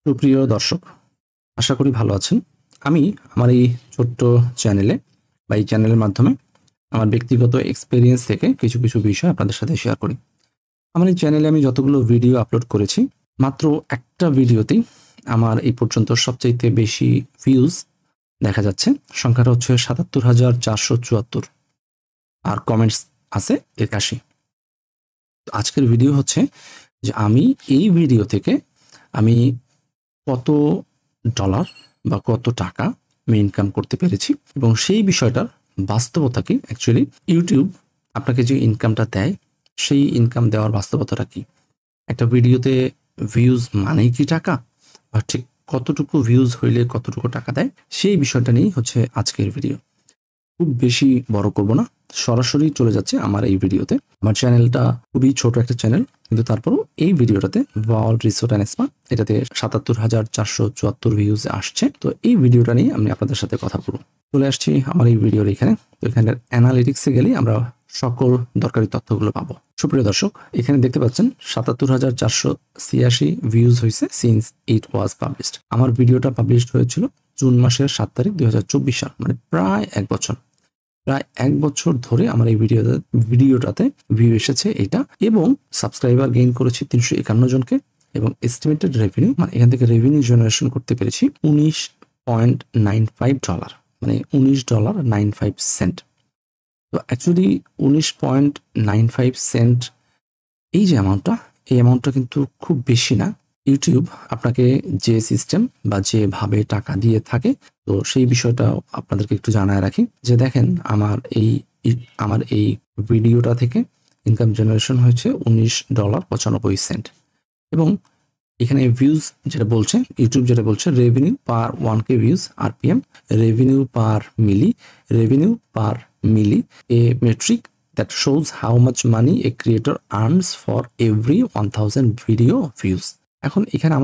সুপ্রিয় দর্শক, আশা করি ভালো আছেন। আমি আমার এই ছোট্ট চ্যানেলে বা এই চ্যানেলের মাধ্যমে আমার ব্যক্তিগত এক্সপেরিয়েন্স থেকে কিছু বিষয় আপনাদের সাথে শেয়ার করি। আমার এই চ্যানেলে আমি যতগুলো ভিডিও আপলোড করেছি, মাত্র একটা ভিডিওতেই আমার এই পর্যন্ত সবচাইতে বেশি ভিউজ দেখা যাচ্ছে। সংখ্যাটা হচ্ছে ৭৭,৪৭৪ আর কমেন্টস আছে ৮১। আজকের ভিডিও হচ্ছে যে আমি এই ভিডিও থেকে আমি কত ডলার বা কত টাকা আমি ইনকাম করতে পেরেছি এবং সেই বিষয়টার বাস্তবতা কি, অ্যাকচুয়ালি ইউটিউব আপনাকে যে ইনকামটা দেয় সেই ইনকাম দেওয়ার বাস্তবতাটা কি, একটা ভিডিওতে ভিউজ মানেই কি টাকা, বা ঠিক কতটুকু ভিউজ হইলে কতটুকু টাকা দেয়, সেই বিষয়টা নিয়েই হচ্ছে আজকের ভিডিও। খুব বেশি বড় করব না, সরাসরি চলে যাচ্ছে আমার এই ভিডিওতে। আমার চ্যানেলটা খুবই ছোট একটা চ্যানেল, কিন্তু তারপরও এই ভিডিওটাতে ওয়ার্ল্ড রিসোর্ট অ্যান্ড স্পা এটাতে ৭৭,৪৭৪ ভিউজ আসছে। তো এই ভিডিওটা নিয়ে আমি আপনাদের সাথে কথা বলবো। চলে আসছি আমার এই ভিডিওর এখানে। তো এখানে অ্যানালিটিক্সে গেলেই আমরা সকল দরকারি তথ্যগুলো পাবো। সুপ্রিয় দর্শক, এখানে দেখতে পাচ্ছেন ৭৭,৪৮৬ ভিউজ হয়েছে সিন্স ইট ওয়াজ পাবলিশড। আমার ভিডিওটা পাবলিশড হয়েছিল জুন মাসের ৭ তারিখ ২০২৪ সাল, মানে প্রায় এক বছর। প্রায় এক বছর ধরে আমার এই ভিডিওটাতে ভিউ এসেছে এটা, এবং সাবস্ক্রাইবার গেইন করেছি ৩৫১ জনকে, এবং এস্টিমেটেড রেভিনিউ, মানে এখান থেকে রেভিনিউ জেনারেশন করতে পেরেছি $19.95, মানে $19.95। তো অ্যাকচুয়ালি $19.95 এই যে অ্যামাউন্টটা, এই অ্যামাউন্টটা কিন্তু খুব বেশি না। ইউটিউব আপনাকে যে সিস্টেম বা যেভাবে টাকা দিয়ে থাকে, তো সেই বিষয়টা আপনাদেরকে একটু জানায় রাখি যে দেখেন, আমার এই ভিডিওটা থেকে ইনকাম জেনারেশন হয়েছে $19.95, এবং এখানে ভিউজ যেটা বলছে, ইউটিউব যেটা বলছে, revenue per 1K views RPM, revenue per mille, revenue per mille, a metric that shows how much money a creator earns for every 1000 video views। এখন এখানে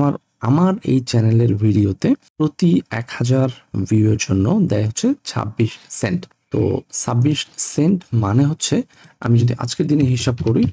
আমার এই চ্যানেলের ভিডিওতে প্রতি 1000 ভিউয়ের জন্য দেয় হচ্ছে 26 সেন্ট। তো 26 সেন্ট মানে হচ্ছে, আমি যদি আজকের দিনে হিসাব করি,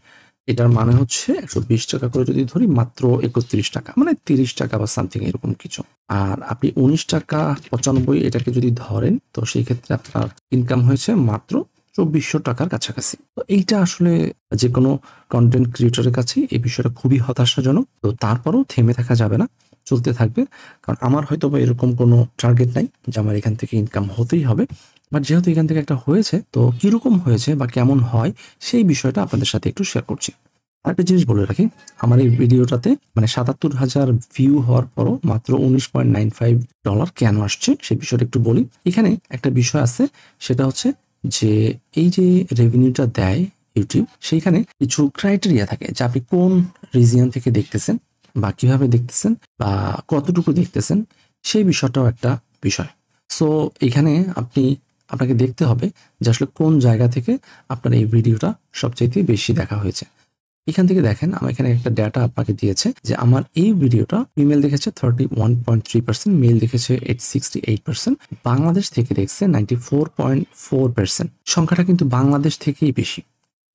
এটার মানে হচ্ছে 120 টাকা করে যদি ধরি, মাত্র 31 টাকা, মানে 30 টাকা বা সামথিং এরকম কিছু। আর আপনি 19.95 এটাকে যদি ধরেন, তো সেই ক্ষেত্রে আপনার ইনকাম হয়েছে মাত্র 2400 টাকার কাছাকাছি। তো এইটা আসলে যে কোনো কন্টেন্ট ক্রিয়েটরের কাছে এই বিষয়টা খুবই হতাশাজনক। তো তারপরও থেমে থাকা যাবে না, চলতে থাকবে, কারণ আমার হয়তো বা এরকম কোনো টার্গেট নাই যে আমার এখান থেকে ইনকাম হতেই হবে। বাট যেহেতু এখান থেকে একটা হয়েছে, তো কিরকম হয়েছে বা কেমন হয় সেই বিষয়টা আপনাদের সাথে একটু শেয়ার করছি। আরেকটা জিনিস বলে রাখি, আমার এই ভিডিওটাতে মানে ৭৭,০০০ ভিউ হওয়ার পরও মাত্র $19.95 কেন আসছে সেই বিষয়টা একটু বলি। এখানে একটা বিষয় আছে, সেটা হচ্ছে যে এই যে রেভিনিউটা দেয় ইউটিউব, সেইখানে কিছু ক্রাইটেরিয়া থাকে যে আপনি কোন রিজিয়ন থেকে দেখতেছেন বা কিভাবে দেখতেছেন বা কতটুকু দেখতেছেন, সেই বিষয়টাও একটা বিষয়। সো এখানে আপনাকে দেখতে হবে যে আসলে কোন জায়গা থেকে আপনার এই ভিডিওটা সবচাইতে বেশি দেখা হয়েছে। এখান থেকে দেখেন, আমার এখানে একটা ডেটা আপনাকে দিয়েছে যে আমার এই ভিডিওটা ফিমেল দেখেছে 31.3%, মেল দেখেছে 68%, বাংলাদেশ থেকে দেখছে 94.4%। সংখ্যাটা কিন্তু বাংলাদেশ থেকেই বেশি।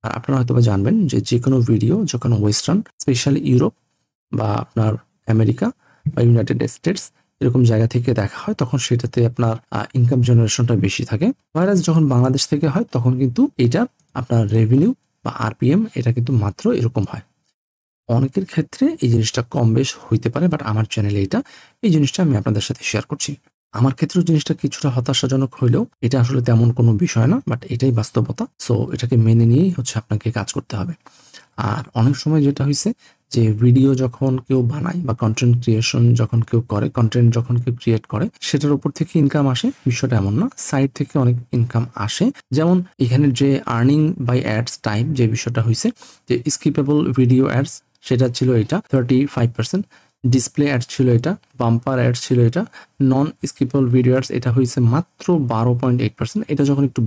আর আপনারা হয়তো বা জানবেন যে কোনো ভিডিও যখন ওয়েস্টার্ন, স্পেশালি ইউরোপ বা আপনার আমেরিকা বা ইউনাইটেড স্টেটস এরকম জায়গা থেকে দেখা হয়, তখন সেটাতে আপনার ইনকাম জেনারেশনটা বেশি থাকে। ভাইরাস যখন বাংলাদেশ থেকে হয়, তখন কিন্তু এটা আপনার রেভিনিউ বা RPM এটা কিন্তু মাত্র এরকম হয়। অনেকের ক্ষেত্রে এই জিনিসটা কম বেশ হইতে পারে, বাট আমার চ্যানেলে এই জিনিসটা আমি আপনাদের সাথে শেয়ার করছি। আমার ক্ষেত্রেও জিনিসটা কিছুটা হতাশাজনক হইলেও এটা আসলে তেমন কোনো বিষয় না, বাট এটাই বাস্তবতা। সো এটাকে মেনে নিয়েই হচ্ছে আপনাকে কাজ করতে হবে। আর অনেক সময় যেটা হয়েছে যে ভিডিও যখন কেউ বানায় বা কন্টেন্ট ক্রিয়েশন যখন কেউ করে, কন্টেন্ট যখন কেউ ক্রিয়েট করে, সেটার উপর থেকে ইনকাম আসে, বিষয়টা এমন না, সাইড থেকে অনেক ইনকাম আসে। যেমন এখানে যে আর্নিং বাই অ্যাডস টাইপ যে বিষয়টা হয়েছে, যে স্কিপেবল ভিডিও অ্যাডস সেটা ছিল এটা 35%, ডিসপ্লে অ্যাডস ছিল এটা, বাম্পার অ্যাডস ছিল এটা, নন স্কিপেবল ভিডিও অ্যাডস এটা হয়েছে মাত্র 12.8%। এটা যখন একটু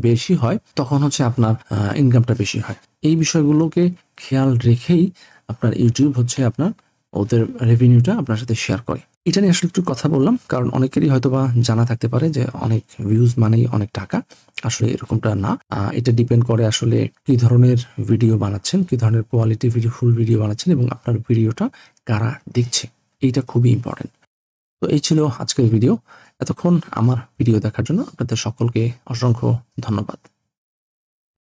বেশি হয়, তখন হচ্ছে আপনার ইনকামটা বেশি হয়। এই বিষয়গুলোকে খেয়াল রেখেই আপনার ইউটিউব হচ্ছে আপনার ওদের রেভিনিউটা আপনার সাথে শেয়ার করে। এটা নিয়ে আসলে একটু কথা বললাম, কারণ অনেকেরই হয়তো বা জানা থাকতে পারে যে অনেক ভিউজ মানেই অনেক টাকা। আসলে এরকমটা না। এটা ডিপেন্ড করে আসলে কি ধরনের ভিডিও বানাচ্ছেন, কি ধরনের কোয়ালিটি ভিডিও, ফুল ভিডিও বানাচ্ছেন, এবং আপনার ভিডিওটা কারা দেখছে এইটা খুবই ইম্পর্টেন্ট। তো এই ছিল আজকের ভিডিও। এতক্ষণ আমার ভিডিও দেখার জন্য আপনাদের সকলকে অসংখ্য ধন্যবাদ।